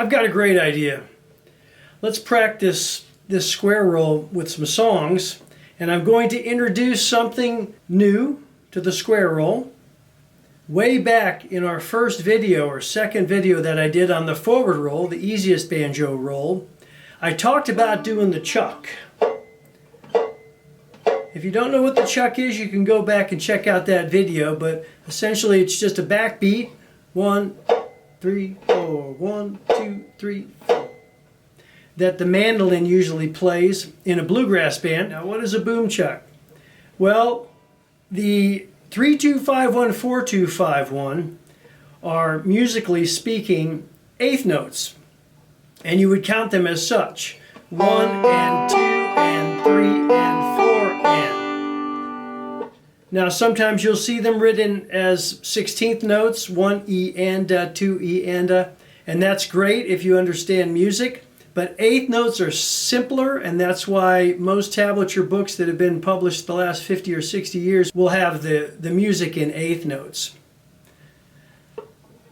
I've got a great idea. Let's practice this square roll with some songs, and I'm going to introduce something new to the square roll. Way back in our first video or second video that I did on the forward roll, the easiest banjo roll, I talked about doing the chuck. If you don't know what the chuck is, you can go back and check out that video, but essentially it's just a backbeat. 1, 3, 4, 1, 2, 3, 4. That the mandolin usually plays in a bluegrass band. Now, what is a boom chuck? Well, the 3-2-5-1, 4-2-5-1 are, musically speaking, eighth notes, and you would count them as such: 1 and 2 and 3 and 4 and. Now, sometimes you'll see them written as 16th notes: 1 E and 2 E and that's great if you understand music. But eighth notes are simpler, and that's why most tablature books that have been published the last 50 or 60 years will have the music in eighth notes.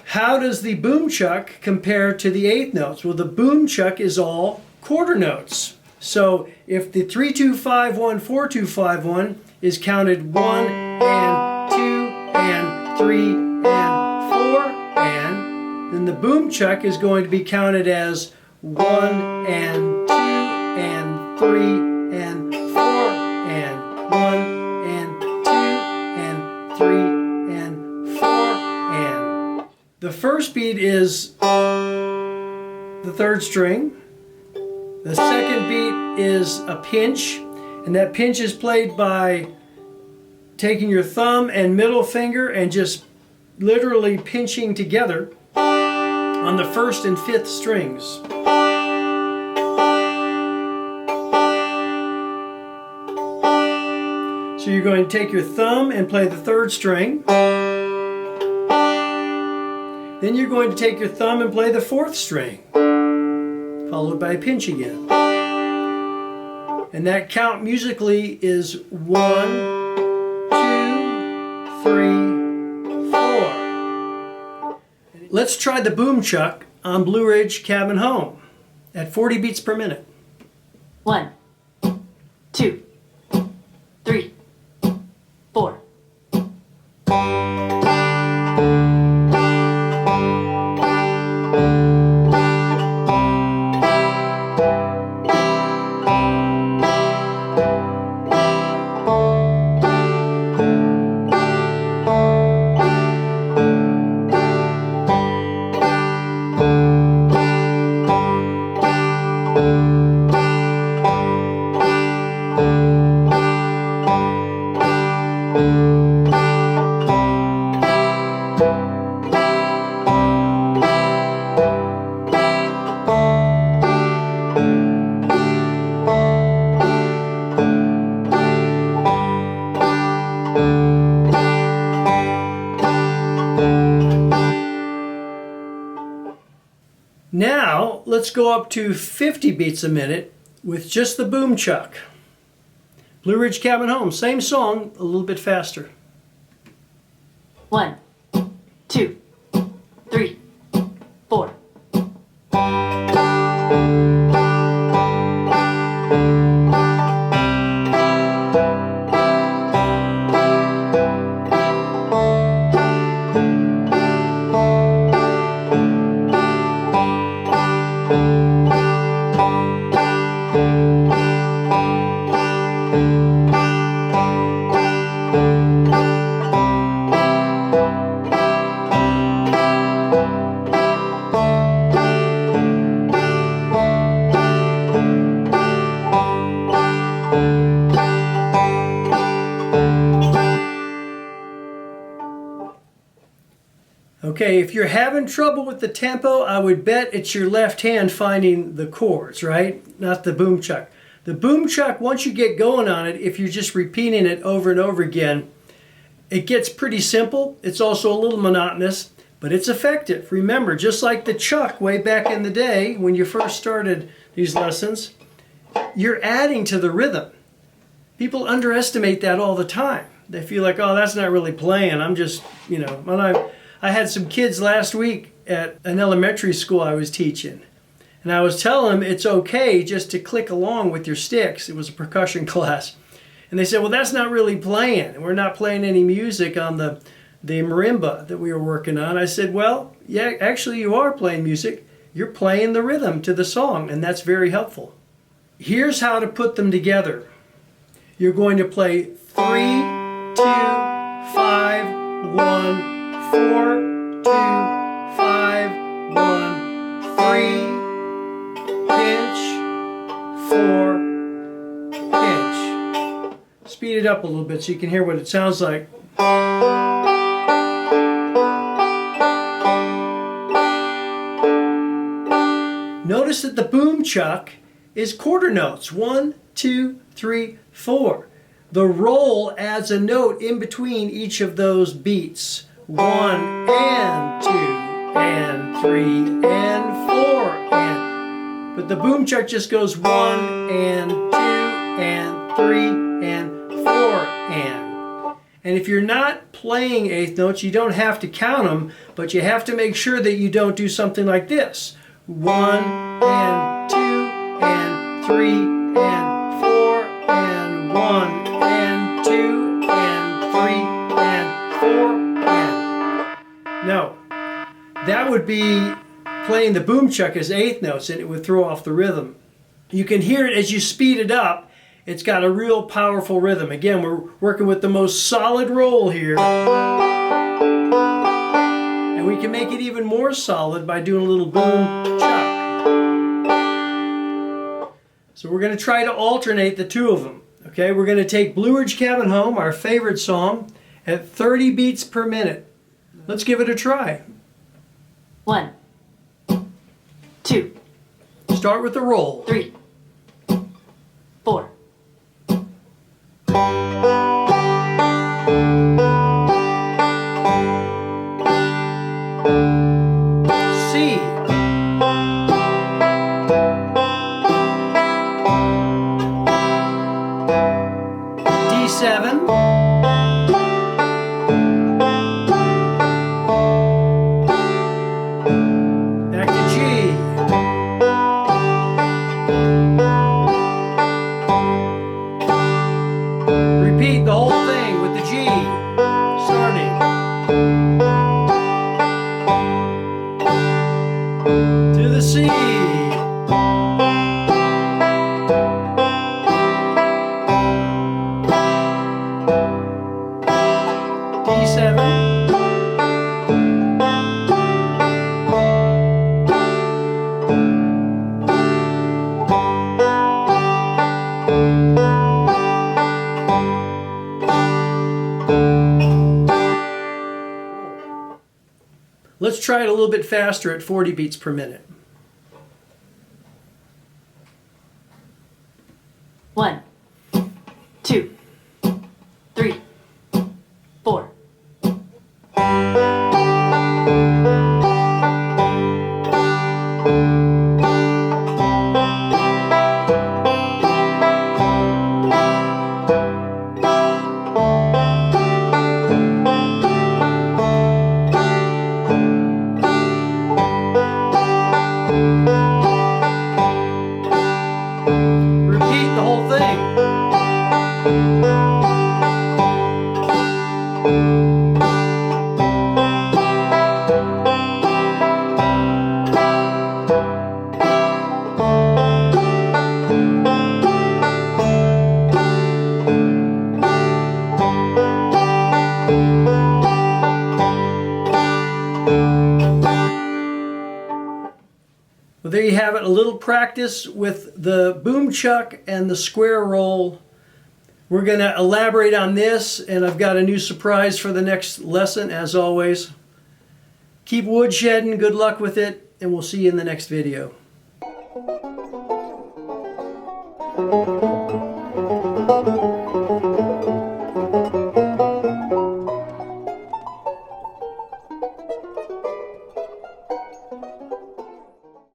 How does the boom chuck compare to the eighth notes? Well, the boom chuck is all quarter notes. So if the 3-2-5-1, 4-2-5-1 is counted 1 and 2 and 3 and 4 and, then the boom chuck is going to be counted as 1 and 2 and 3 and 4 and 1 and 2 and 3 and 4 and. The first beat is the third string. The second beat is a pinch, and that pinch is played by taking your thumb and middle finger and just literally pinching together on the first and fifth strings. So you're going to take your thumb and play the third string. Then you're going to take your thumb and play the fourth string, followed by a pinch again. And that count musically is 1, 2, 3, 4. Let's try the boom chuck on Blue Ridge Cabin Home at 40 beats per minute. 1, 2, 3, 4. Now, let's go up to 50 beats a minute with just the boom chuck. Blue Ridge Cabin Home, same song, a little bit faster. 1, 2, 3, 4. Okay, if you're having trouble with the tempo, I would bet it's your left hand finding the chords, right? Not the boom chuck. The boom chuck, once you get going on it, if you're just repeating it over and over again, it gets pretty simple. It's also a little monotonous, but it's effective. Remember, just like the chuck way back in the day when you first started these lessons, you're adding to the rhythm. People underestimate that all the time. They feel like, oh, that's not really playing. I'm just, you know, I had some kids last week at an elementary school I was teaching. And I was telling them it's okay just to click along with your sticks. It was a percussion class. And they said, well, that's not really playing. We're not playing any music on the marimba that we were working on. I said, well, yeah, actually you are playing music. You're playing the rhythm to the song, and that's very helpful. Here's how to put them together. You're going to play 3, 2, 5, 1, 4, 2, 5, 1, 3. Pinch, 4, pinch. Speed it up a little bit so you can hear what it sounds like. Notice that the boom chuck is quarter notes. 1, 2, 3, 4. The roll adds a note in between each of those beats. 1 and 2 and 3 and 4 and. But the boom chuck just goes 1 and 2 and 3 and 4 and. And if you're not playing eighth notes, you don't have to count them, but you have to make sure that you don't do something like this. 1 and 2 and 3 and 4 and 1 and 2 and 3 and 4 and. No, that would be playing the boom chuck as eighth notes, and it would throw off the rhythm. You can hear it as you speed it up. It's got a real powerful rhythm. Again, we're working with the most solid roll here. And we can make it even more solid by doing a little boom chuck. So we're going to try to alternate the two of them. Okay, we're going to take Blue Ridge Cabin Home, our favorite song, at 30 beats per minute. Let's give it a try. 1, 2. Start with the roll. 3, 4. C. D7. Back to G. Repeat the whole thing with the G, starting. To the C. D7. Let's try it a little bit faster at 40 beats per minute. 1, 2, 3, 4. Repeat the whole thing. Well, there you have it, a little practice with the boom chuck and the square roll. We're going to elaborate on this, and I've got a new surprise for the next lesson, as always. Keep woodshedding, good luck with it, and we'll see you in the next video.